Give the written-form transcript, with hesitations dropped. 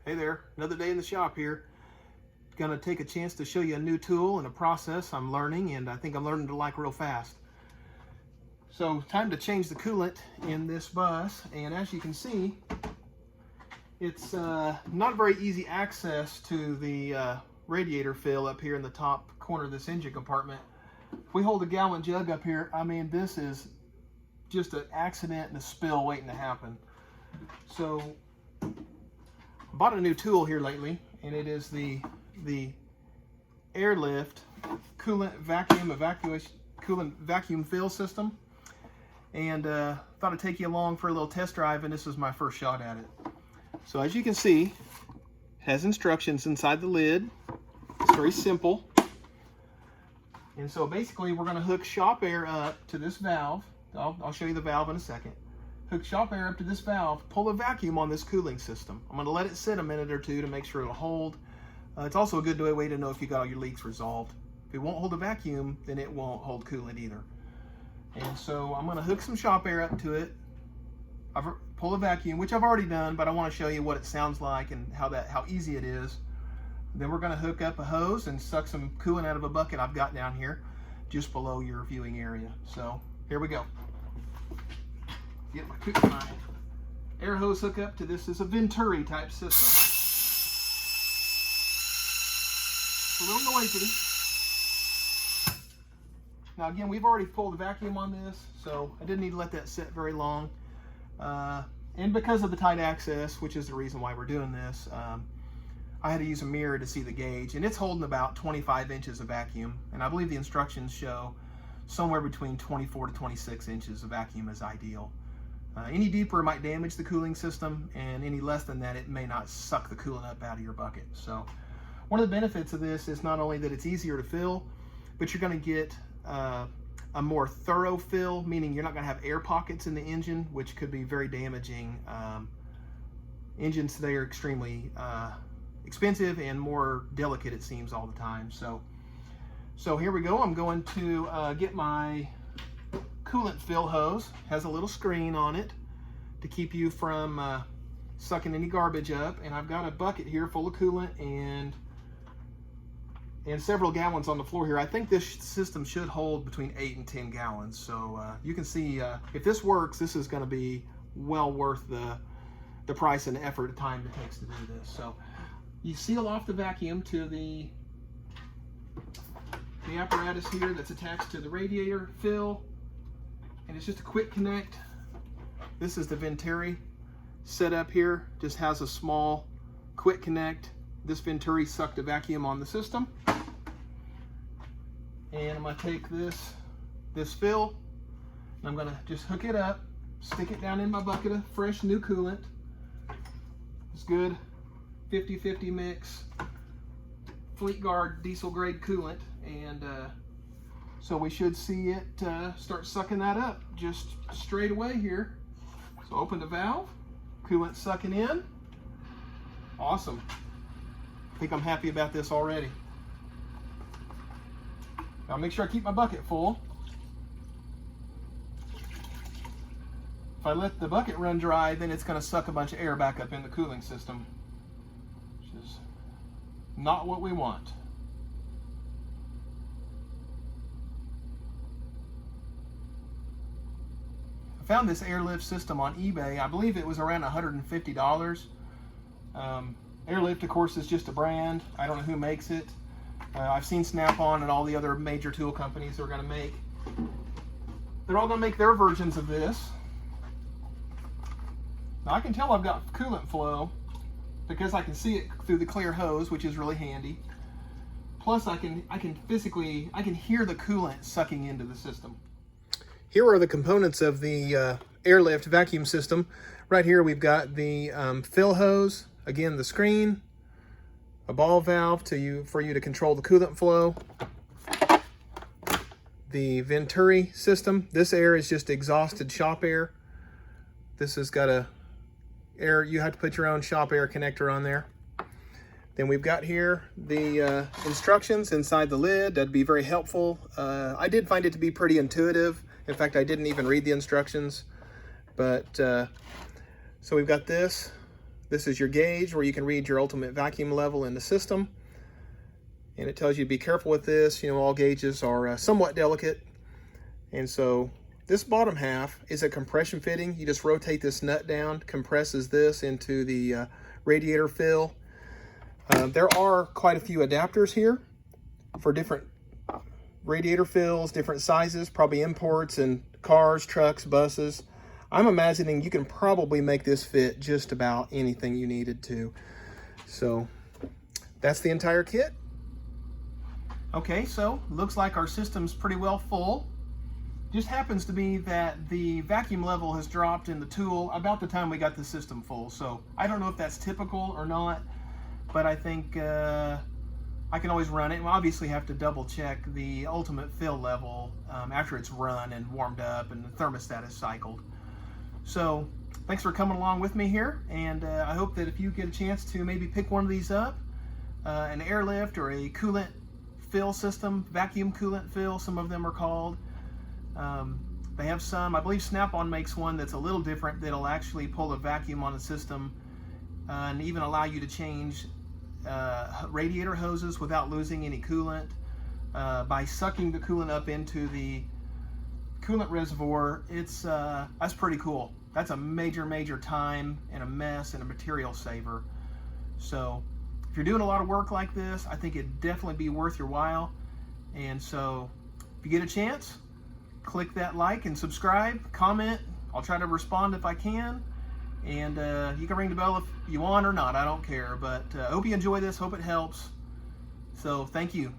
Hey there, another day in the shop here. Gonna take a chance to show you a new tool and a process I'm learning, and I think I'm learning to like real fast. So time to change the coolant in this bus, and as you can see, it's not very easy access to the radiator fill up here in the top corner of this engine compartment. If we hold a gallon jug up here, I mean, this is just an accident and a spill waiting to happen. So I bought a new tool here lately, and it is the airlift coolant vacuum fill system, and thought I'd take you along for a little test drive, and this is my first shot at it. So as you can see, it has instructions inside the lid. It's very simple. And so basically we're going to hook shop air up to this valve. I'll show you the valve in a second. Hook shop air up to this valve, pull a vacuum on this cooling system. I'm going to let it sit a minute or two to make sure it'll hold. It's also a good way to know if you got all your leaks resolved. If it won't hold a vacuum, then it won't hold coolant either. And so I'm going to hook some shop air up to it. Pull a vacuum, which I've already done, but I want to show you what it sounds like and how easy it is. Then we're going to hook up a hose and suck some coolant out of a bucket I've got down here just below your viewing area. So here we go. Get my air hose hookup to this. Is a Venturi type system. A little noisy. Now again, we've already pulled the vacuum on this, so I didn't need to let that sit very long. And because of the tight access, which is the reason why we're doing this, I had to use a mirror to see the gauge, and it's holding about 25 inches of vacuum, and I believe the instructions show somewhere between 24 to 26 inches of vacuum is ideal. Any deeper might damage the cooling system, and any less than that, it may not suck the coolant up out of your bucket. So one of the benefits of this is not only that it's easier to fill, but you're going to get a more thorough fill, meaning you're not going to have air pockets in the engine, which could be very damaging. Engines today are extremely expensive and more delicate, it seems, all the time. So here we go. I'm going to get my coolant fill hose. Has a little screen on it to keep you from sucking any garbage up, and I've got a bucket here full of coolant and several gallons on the floor here. I think this system should hold between 8 and 10 gallons. So you can see if this works, this is going to be well worth the price and effort and time it takes to do this. So you seal off the vacuum to the apparatus here that's attached to the radiator fill, and it's just a quick connect. This is the Venturi setup here. Just has a small quick connect. This Venturi sucked the vacuum on the system. And I'm going to take this fill, and I'm going to just hook it up, stick it down in my bucket of fresh new coolant. It's good 50-50 mix Fleet Guard diesel grade coolant, and so we should see it start sucking that up just straight away here. So open the valve, coolant sucking in. Awesome. I think I'm happy about this already. Now make sure I keep my bucket full. If I let the bucket run dry, then it's going to suck a bunch of air back up in the cooling system, which is not what we want. I found this airlift system on eBay. I believe it was around $150. Airlift, of course, is just a brand. I don't know who makes it. I've seen Snap-on and all the other major tool companies are going to make. They're all going to make their versions of this. Now I can tell I've got coolant flow because I can see it through the clear hose, which is really handy. Plus I can hear the coolant sucking into the system. Here are the components of the airlift vacuum system. Right here we've got the fill hose, again the screen, a ball valve for you to control the coolant flow, the Venturi system. This air is just exhausted shop air. This has got you have to put your own shop air connector on there. Then we've got here the instructions inside the lid. That'd be very helpful. I did find it to be pretty intuitive. In fact, I didn't even read the instructions. But so we've got this. This is your gauge where you can read your ultimate vacuum level in the system. And it tells you to be careful with this. You know, all gauges are somewhat delicate. And so this bottom half is a compression fitting. You just rotate this nut down, compresses this into the radiator fill. There are quite a few adapters here for different radiator fills, different sizes, probably imports in cars, trucks, buses. I'm imagining you can probably make this fit just about anything you needed to. So that's the entire kit. Okay, so looks like our system's pretty well full. Just happens to be that the vacuum level has dropped in the tool about the time we got the system full. So I don't know if that's typical or not, but I think I can always run it. We'll obviously have to double check the ultimate fill level after it's run and warmed up and the thermostat is cycled. So thanks for coming along with me here, and I hope that if you get a chance to maybe pick one of these up, an airlift or a coolant fill system, vacuum coolant fill, some of them are called. They have some, I believe Snap-on makes one that's a little different that'll actually pull a vacuum on the system and even allow you to change radiator hoses without losing any coolant by sucking the coolant up into the coolant reservoir. It's that's pretty cool. That's a major time and a mess and a material saver. So if you're doing a lot of work like this, I think it'd definitely be worth your while. And so if you get a chance, click that like and subscribe, comment. I'll try to respond if I can. And you can ring the bell if you want or not, I don't care. But I hope you enjoy this, hope it helps. So thank you.